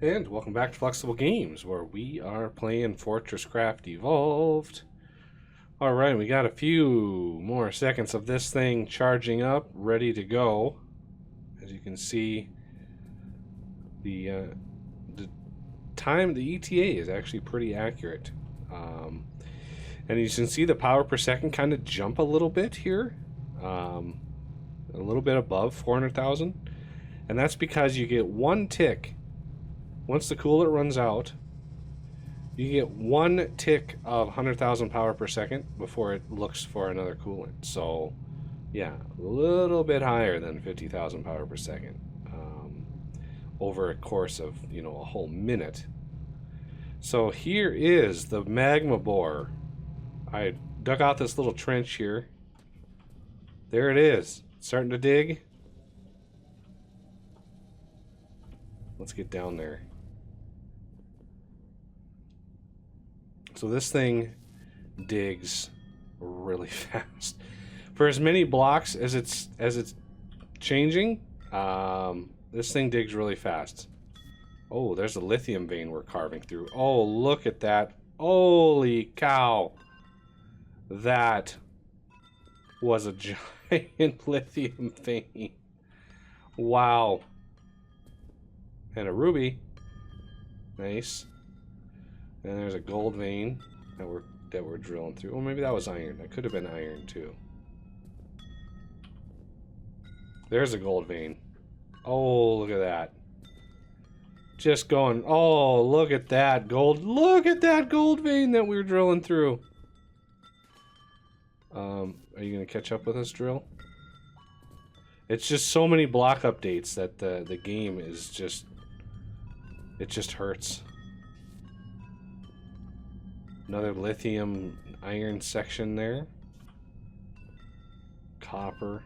And welcome back to Flexible Games, where we are playing FortressCraft Evolved. Alright, we got a few more seconds of this thing charging up, ready to go. As you can see, the time, the ETA is actually pretty accurate. And you can see the power per second kind of jump a little bit here. A little bit above 400,000. And that's because you get one tick. Once the coolant runs out, you get one tick of 100,000 power per second before it looks for another coolant. So, yeah, a little bit higher than 50,000 power per second over a course of, you know, a whole minute. So here is the magma bore. I dug out this little trench here. There it is. It's starting to dig. Let's get down there. So this thing digs really fast. For as many blocks as it's changing, this thing digs really fast. Oh, there's a lithium vein we're carving through. Oh, look at that. Holy cow. That was a giant lithium vein. Wow. And a ruby. Nice. And there's a gold vein that we're drilling through. Oh, maybe that was iron. That could have been iron too. There's a gold vein. Oh, look at that. Just going. Oh, look at that gold. Look at that gold vein that we're drilling through. Are you gonna catch up with us, drill? It's just so many block updates that the game is just. It just hurts. Another lithium iron section there. Copper.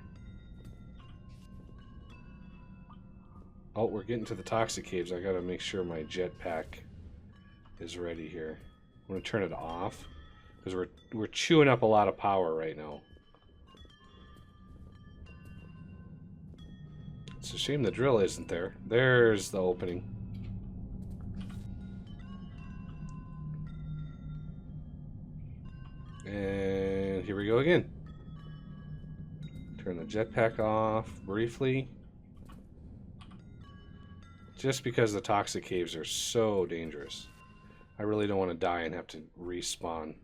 Oh, we're getting to the toxic caves. I gotta make sure my jetpack is ready here. I'm gonna turn it off because we're chewing up a lot of power right now. It's a shame the drill isn't there. There's the opening. And here we go again. Turn the jetpack off briefly. Just because the toxic caves are so dangerous. I really don't want to die and have to respawn.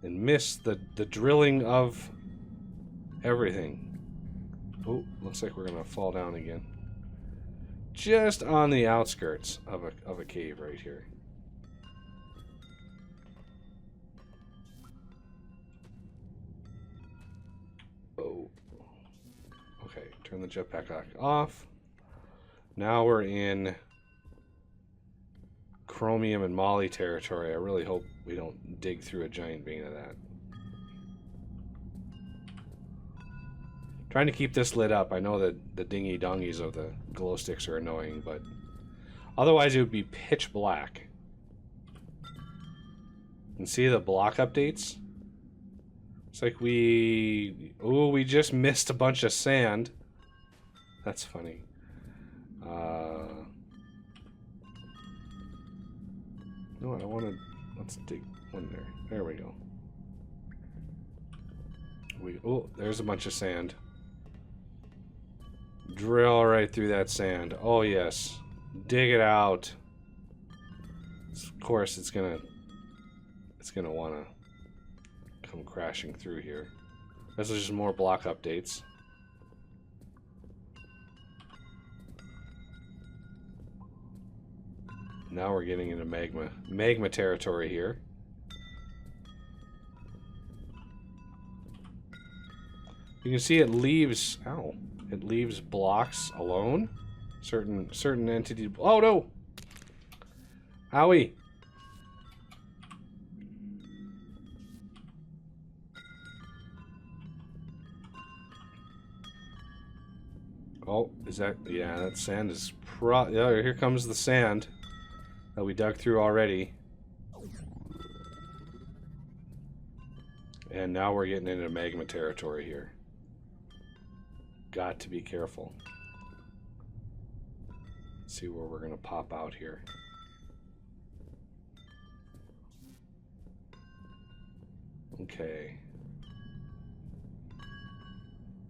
And miss the drilling of everything. Oh, looks like we're going to fall down again. Just on the outskirts of a cave right here. Oh. Okay, turn the jetpack off. Now we're in chromium and moly territory. I really hope we don't dig through a giant vein of that. Trying to keep this lit up. I know that the dingy dongies of the glow sticks are annoying, but otherwise it would be pitch black. And see the block updates? It's like we just missed a bunch of sand. That's funny. No, I want to. Let's dig one there. There we go. Oh, there's a bunch of sand. Drill right through that sand. Oh yes, dig it out. Of course, it's gonna want to come crashing through here. This is just more block updates. Now we're getting into magma territory here. You can see it leaves it leaves blocks alone. Certain entity. Oh no! Owie! Oh, is that... Yeah, that sand is yeah, here comes the sand that we dug through already. And now we're getting into magma territory here. Got to be careful. Let's see where we're gonna pop out here. Okay.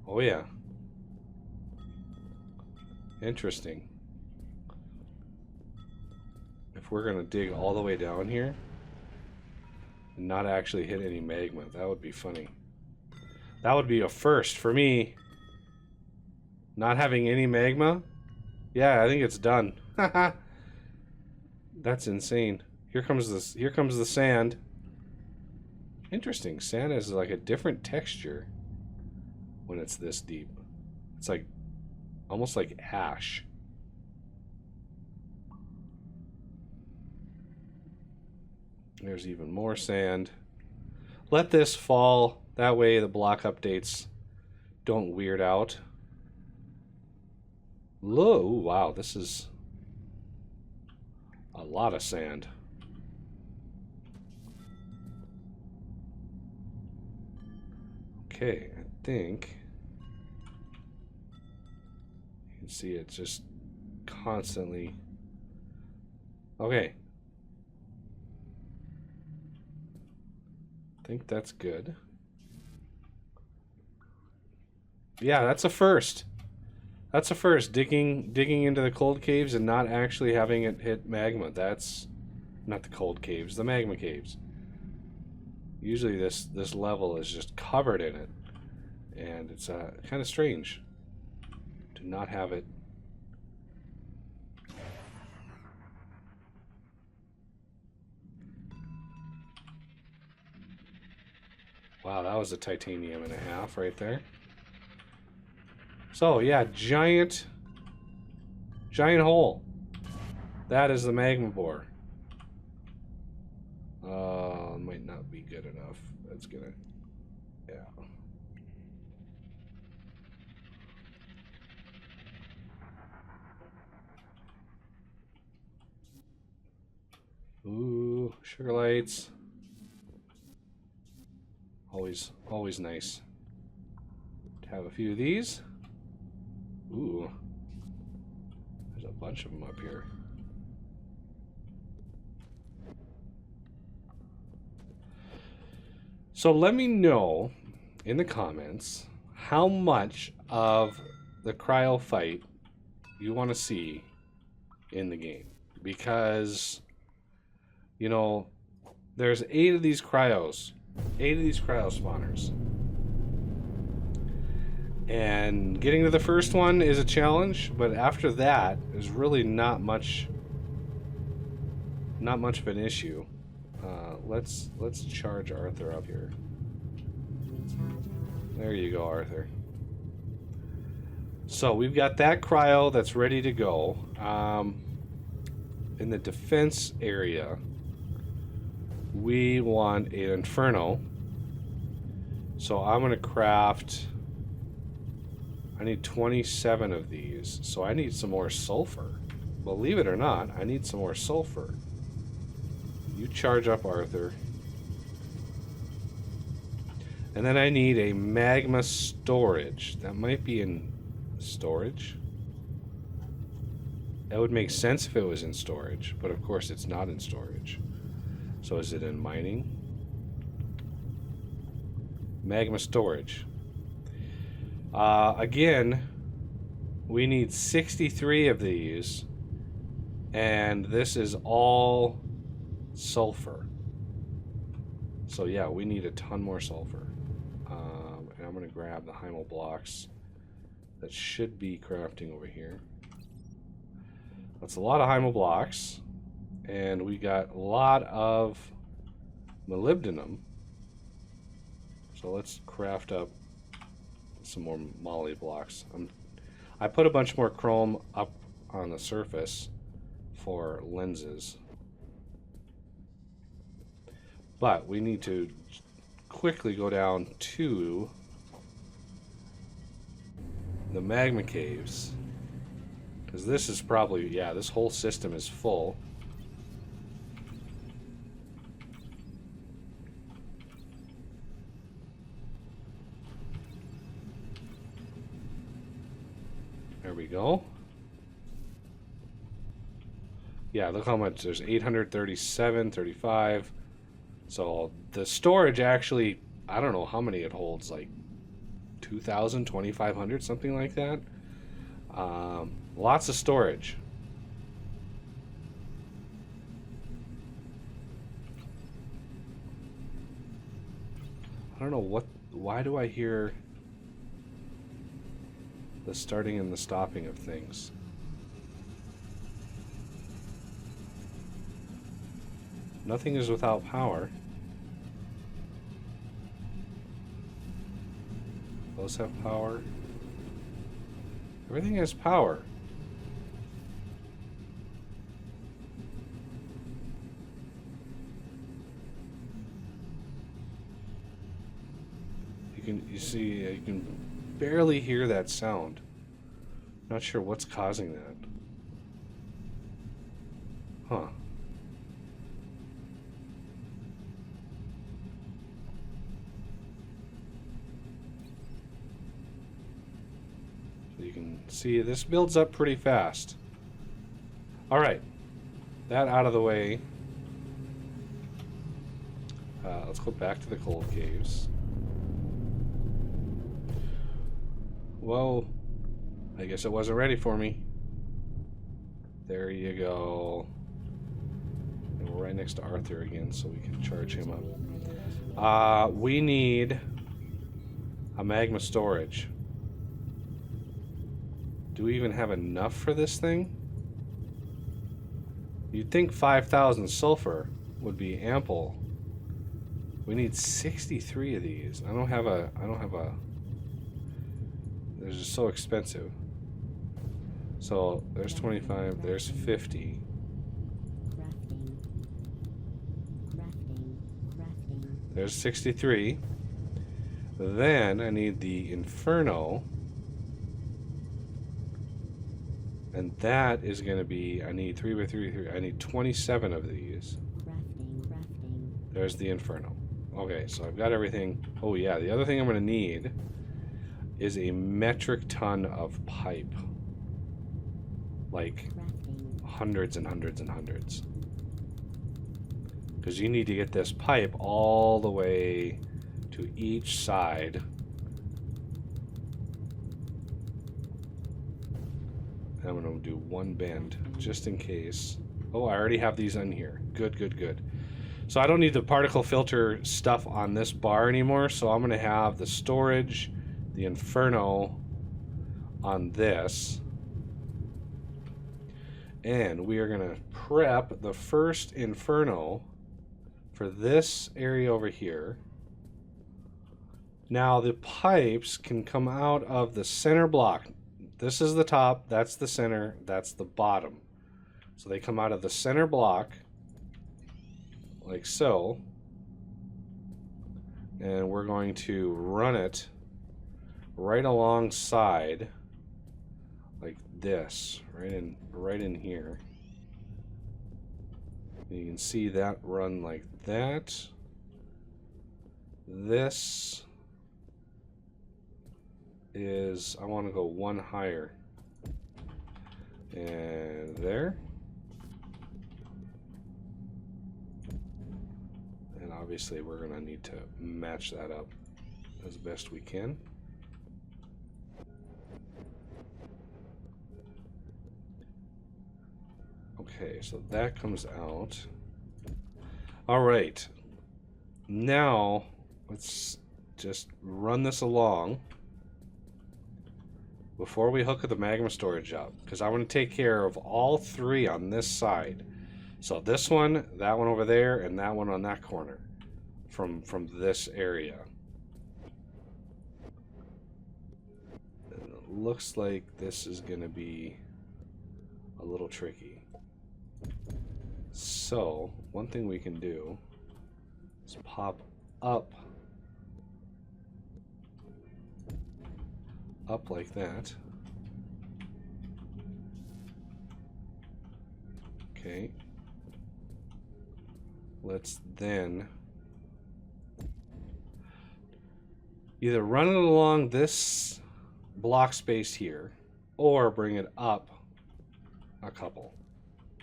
Oh yeah. Interesting. If we're gonna dig all the way down here and not actually hit any magma, that would be funny. That would be a first for me. Not having any magma? Yeah, I think it's done. That's insane. Here comes the sand. Interesting. Sand is like a different texture when it's this deep. It's like almost like ash. There's even more sand. Let this fall. That way the block updates don't weird out. Whoa, wow, this is a lot of sand. Okay, I think you can see it just constantly. Okay. I think that's good. Yeah, that's a first. That's a first. Digging into the cold caves and not actually having it hit magma. That's not the cold caves, the magma caves. Usually this level is just covered in it, and it's kind of strange to not have it. Wow, that was a titanium and a half right there. So yeah, giant hole. That is the magma bore. Might not be good enough. That's gonna, yeah. Ooh, sugar lights. Always nice to have a few of these. Ooh, there's a bunch of them up here. So let me know in the comments how much of the cryo fight you want to see in the game, because you know there's 8 of these cryo spawners. And getting to the first one is a challenge, but after that, there's really not much of an issue. Let's charge Arthur up here. There you go, Arthur. So we've got that cryo that's ready to go. In the defense area, we want an inferno. So I'm gonna craft. I need 27 of these, so I need some more sulfur. Believe it or not, I need some more sulfur. You charge up, Arthur. And then I need a magma storage. That might be in storage. That would make sense if it was in storage, but of course it's not in storage. So is it in mining? Magma storage. Again, we need 63 of these, and this is all sulfur. So yeah, we need a ton more sulfur. And I'm going to grab the Hymal blocks that should be crafting over here. That's a lot of Hymal blocks, and we got a lot of molybdenum. So let's craft up some more moly blocks. I put a bunch more chrome up on the surface for lenses, but we need to quickly go down to the magma caves, because this is probably, yeah, this whole system is full. There we go. Yeah, look how much. There's 837, 35. So the storage actually, I don't know how many it holds, like 2,000, 2,500, something like that. Lots of storage. I don't know why do I hear the starting and the stopping of things? Nothing is without power. Those have power. Everything has power. You see, you can barely hear that sound. Not sure what's causing that. Huh. So you can see this builds up pretty fast. All right, that out of the way. Let's go back to the cold caves. Whoa, I guess it wasn't ready for me. There you go. And we're right next to Arthur again, so we can charge him up. We need a magma storage. Do we even have enough for this thing? You'd think 5,000 sulfur would be ample. We need 63 of these. I don't have a they're just so expensive. So there's 25, there's 50. There's 63. Then I need the Inferno. And that is going to be, I need 3 by 3 by 3. I need 27 of these. There's the Inferno. Okay, so I've got everything. Oh yeah, the other thing I'm going to need is a metric ton of pipe. Like hundreds and hundreds and hundreds. Because you need to get this pipe all the way to each side. And I'm going to do one bend just in case. Oh, I already have these in here. Good, good, good. So I don't need the particle filter stuff on this bar anymore, so I'm going to have the storage, the Inferno on this. And we are going to prep the first Inferno for this area over here. Now the pipes can come out of the center block. This is the top, that's the center, that's the bottom. So they come out of the center block, like so. And we're going to run it right alongside, like this, right in here. You can see that run like that. This is, I want to go one higher. And there. And obviously we're going to need to match that up as best we can. Okay, so that comes out. All right. Now, let's just run this along before we hook the magma storage up, because I want to take care of all three on this side. So this one, that one over there, and that one on that corner from this area. And it looks like this is going to be a little tricky. So, one thing we can do is pop up like that. Okay. Let's then either run it along this block space here or bring it up a couple.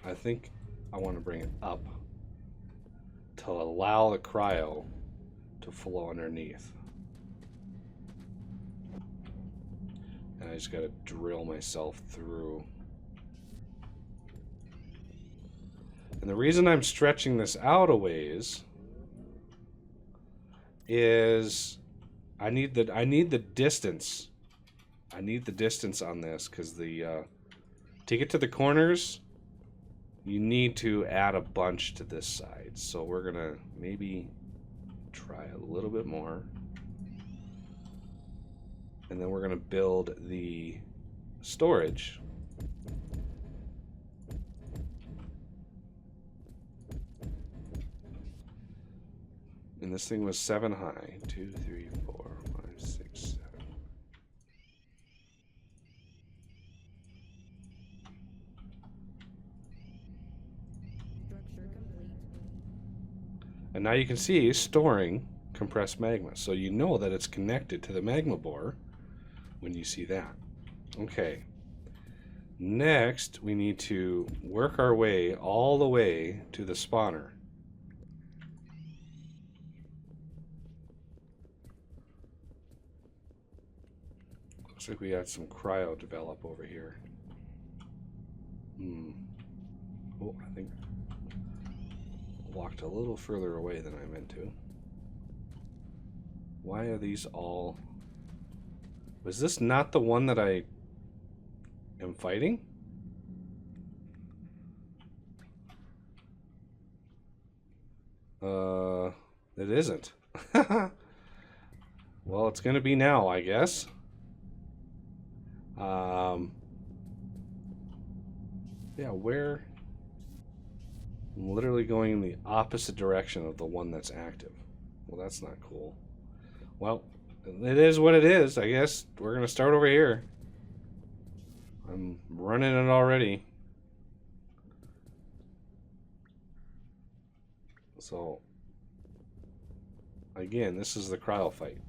I think I want to bring it up to allow the cryo to flow underneath. And I just got to drill myself through. And the reason I'm stretching this out a ways is I need the distance. I need the distance on this because the to get to the corners, you need to add a bunch to this side. So we're gonna maybe try a little bit more, and then we're gonna build the storage. And this thing was 7 high. 2, 3, 4, 5, 6, 7. And now you can see storing compressed magma. So you know that it's connected to the magma bore when you see that. Okay. Next, we need to work our way all the way to the spawner. Looks like we got some cryo develop over here. Oh, I think I walked a little further away than I meant to. Why are these all... Was this not the one that I am fighting? It isn't. Well, it's gonna be now, I guess. Yeah, where? I'm literally going in the opposite direction of the one that's active. Well, that's not cool. Well, it is what it is. I guess we're gonna start over here. I'm running it already. So, again, this is the cryo fight.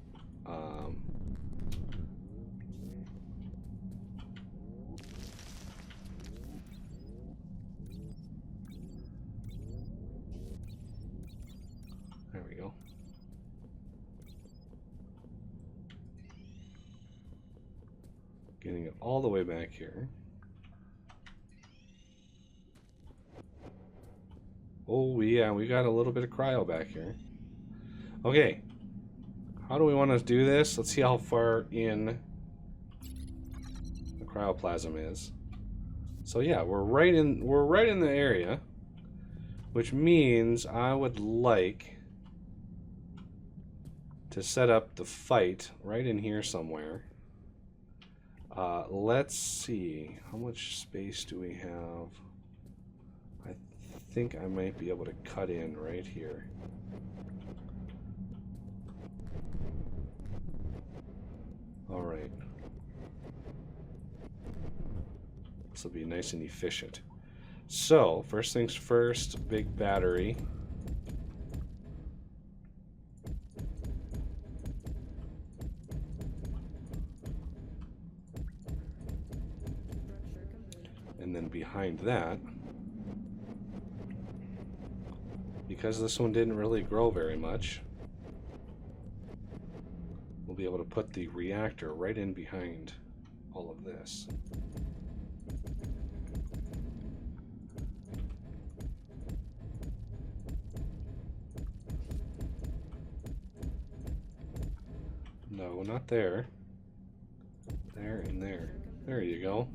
There we go. Getting it all the way back here. Oh yeah, we got a little bit of cryo back here. Okay, how do we want to do this? Let's see how far in the cryoplasm is. So yeah, we're right in the area, which means I would like to set up the fight right in here somewhere. Let's see, how much space do we have? I think I might be able to cut in right here. All right. This will be nice and efficient. So, first things first, big battery. And then behind that, because this one didn't really grow very much, we'll be able to put the reactor right in behind all of this. No, not there. There and there. There you go.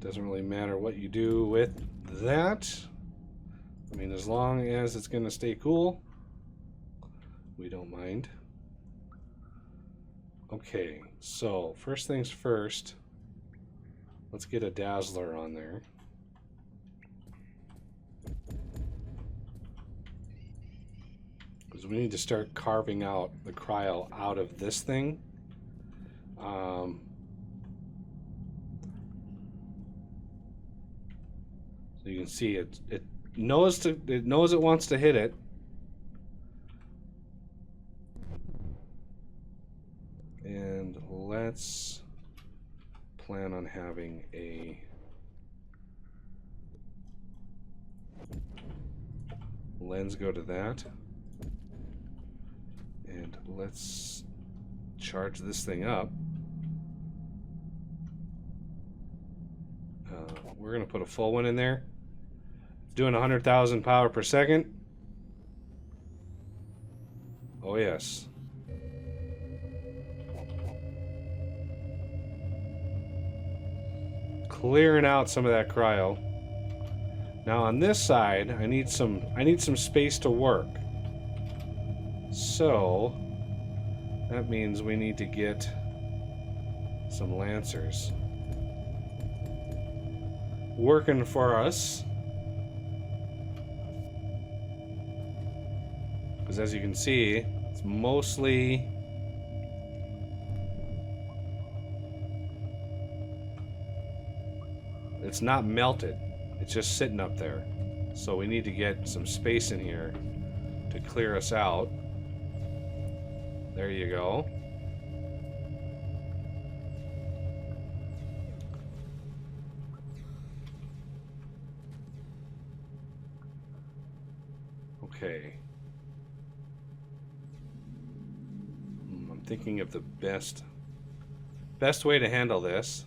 Doesn't really matter what you do with that. I mean, as long as it's going to stay cool, we don't mind. Okay, so first things first, let's get a dazzler on there. Because we need to start carving out the cryo out of this thing. So you can see it knows it wants to hit it. And let's plan on having a lens go to that. And let's charge this thing up. We're going to put a full one in there. It's doing 100,000 power per second. Oh, yes. Clearing out some of that cryo. Now on this side, I need some space to work. So that means we need to get some lancers working for us. Because as you can see, it's mostly it's not melted. It's just sitting up there. So we need to get some space in here to clear us out. There you go. Okay. I'm thinking of the best way to handle this.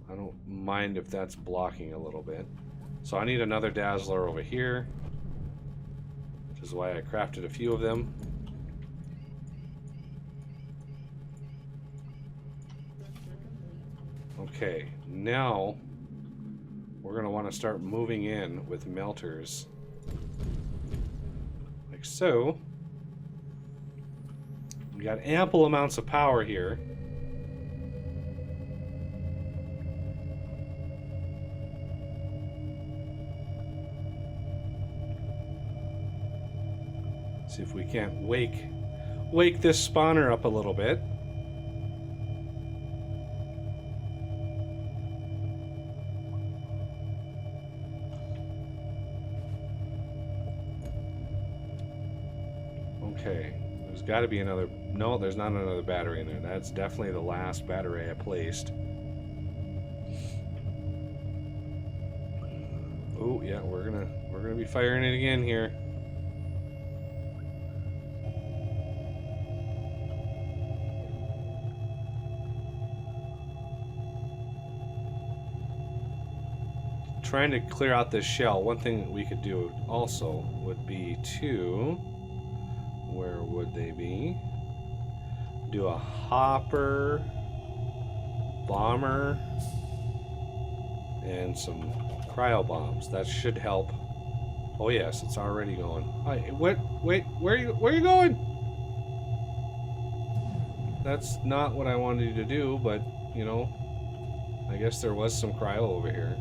I don't mind if that's blocking a little bit. So I need another dazzler over here, which is why I crafted a few of them. Okay, now we're going to want to start moving in with melters. Like so. We got ample amounts of power here. See if we can't wake this spawner up a little bit. Okay, there's got to be another. No, there's not another battery in there. That's definitely the last battery I placed. Oh yeah, we're gonna be firing it again here. Trying to clear out this shell. One thing that we could do also would be to, where would they be? Do a hopper, bomber, and some cryo bombs. That should help. Oh yes, it's already going. Wait, where are you going? That's not what I wanted you to do, but you know, I guess there was some cryo over here.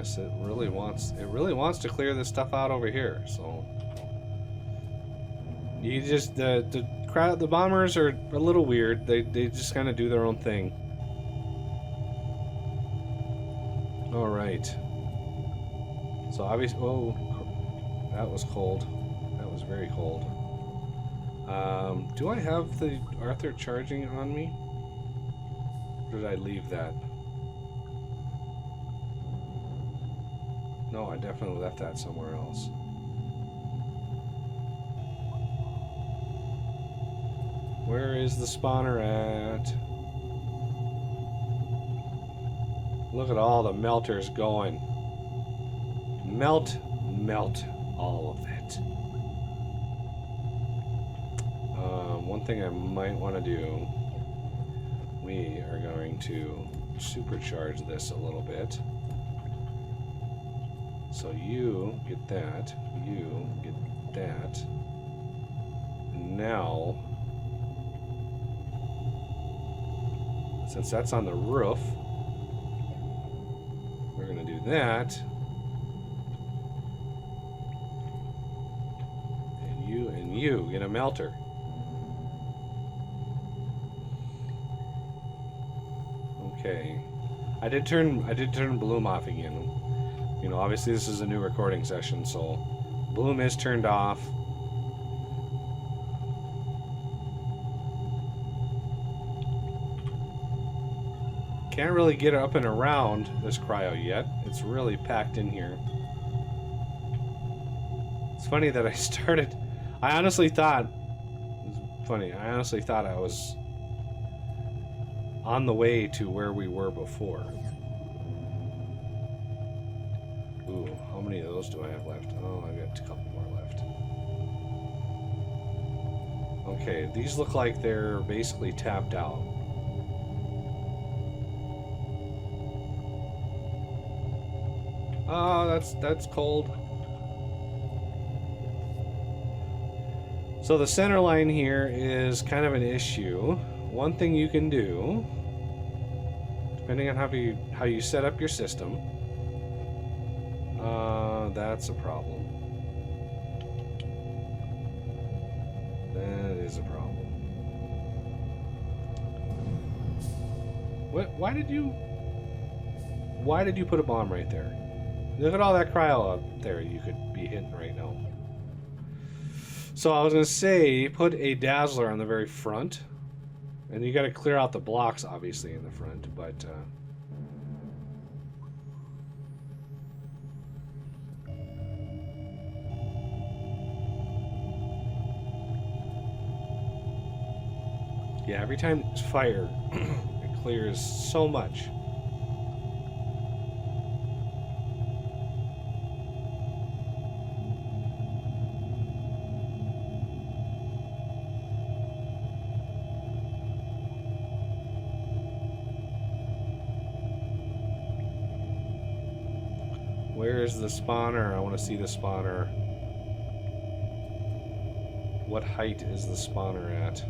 It really wants to clear this stuff out over here. So you just the bombers are a little weird. They just kind of do their own thing. All right. So obviously, oh, that was cold. That was very cold. Do I have the Arthur charging on me? Or did I leave that? No, I definitely left that somewhere else. Where is the spawner at? Look at all the melters going. Melt all of it. One thing I might want to do, we are going to supercharge this a little bit. So you get that, you get that. Now, since that's on the roof, we're going to do that. And you get a melter. Okay. I did turn bloom off again. You know, obviously this is a new recording session, so bloom is turned off. Can't really get up and around this cryo yet. It's really packed in here. It's funny that I started... I honestly thought... It's funny, I honestly thought I was on the way to where we were before. Ooh, how many of those do I have left? Oh, I've got a couple more left. Okay, these look like they're basically tapped out. Oh, that's cold. So the center line here is kind of an issue. One thing you can do, depending on how you set up your system, that's a problem. That is a problem. What? Why did you put a bomb right there? Look at all that cryo out there you could be hitting right now. So I was going to say, put a dazzler on the very front. And you got to clear out the blocks, obviously, in the front. But, yeah, every time it's fire, it clears so much. Where's the spawner? I want to see the spawner. What height is the spawner at?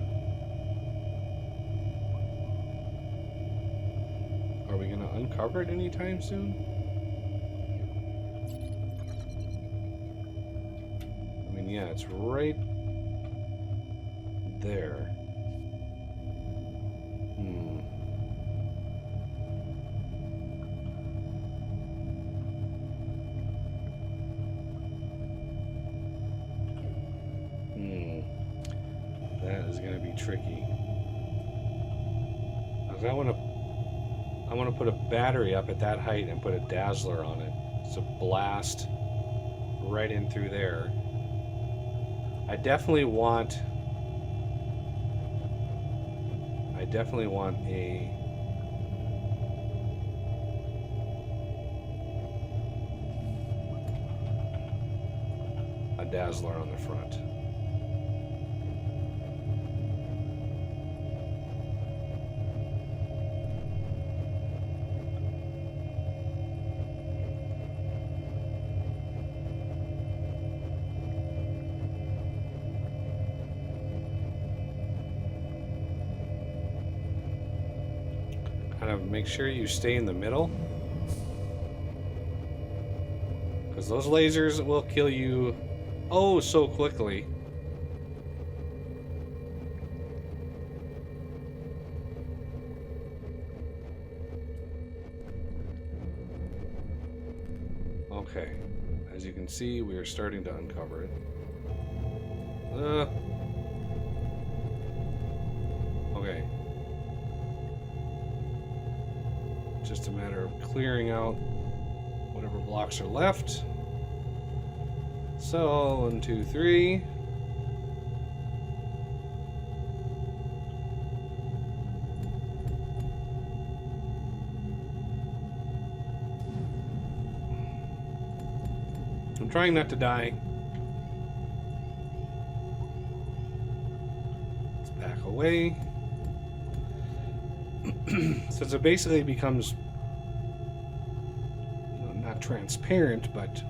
Are we going to uncover it anytime soon? I mean, yeah, it's right there. That is going to be tricky. I want to put a battery up at that height and put a dazzler on it. So blast right in through there. I definitely want a dazzler on the front. Kind of make sure you stay in the middle, because those lasers will kill you oh so quickly. Okay, as you can see, we are starting to uncover it. Okay. Just a matter of clearing out whatever blocks are left. So, 1, 2, 3. I'm trying not to die. Let's back away. So it basically becomes not transparent, but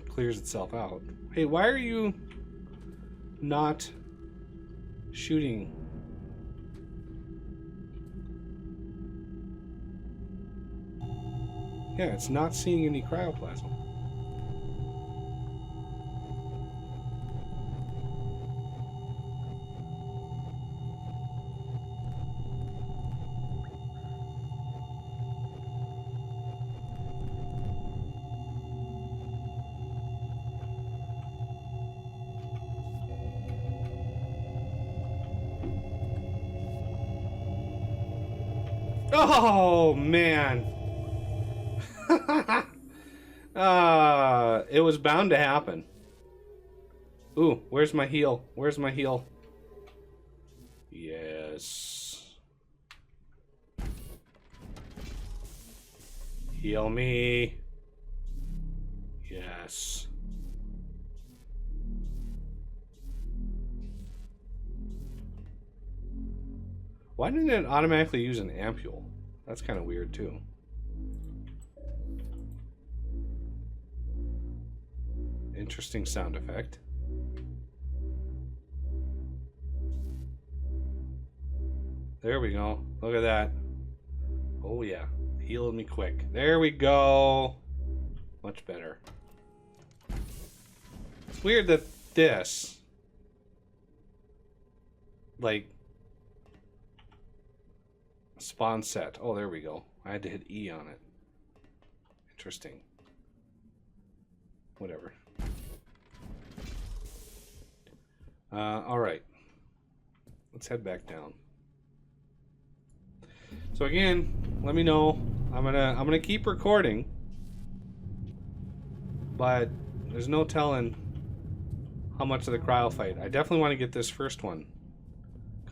clears itself out. Hey, why are you not shooting? Yeah, it's not seeing any cryoplasm. Oh, man. It was bound to happen. Ooh, where's my heal? Where's my heal? Yes. Heal me. Yes. Why didn't it automatically use an ampule? That's kind of weird too. Interesting sound effect. There we go. Look at that. Oh yeah. Healed me quick. There we go. Much better. It's weird that this, like, spawn set. Oh, there we go. I had to hit E on it. Interesting. Whatever. Alright. Let's head back down. So again, let me know. I'm gonna keep recording, but there's no telling how much of the cryo fight. I definitely want to get this first one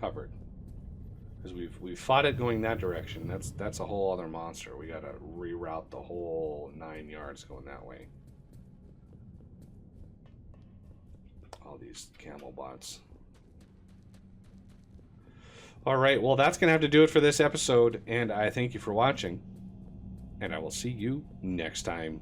covered, because we've fought it going that direction. That's a whole other monster. We gotta reroute the whole 9 yards going that way. All these camel bots. Alright, well that's going to have to do it for this episode, and I thank you for watching, and I will see you next time.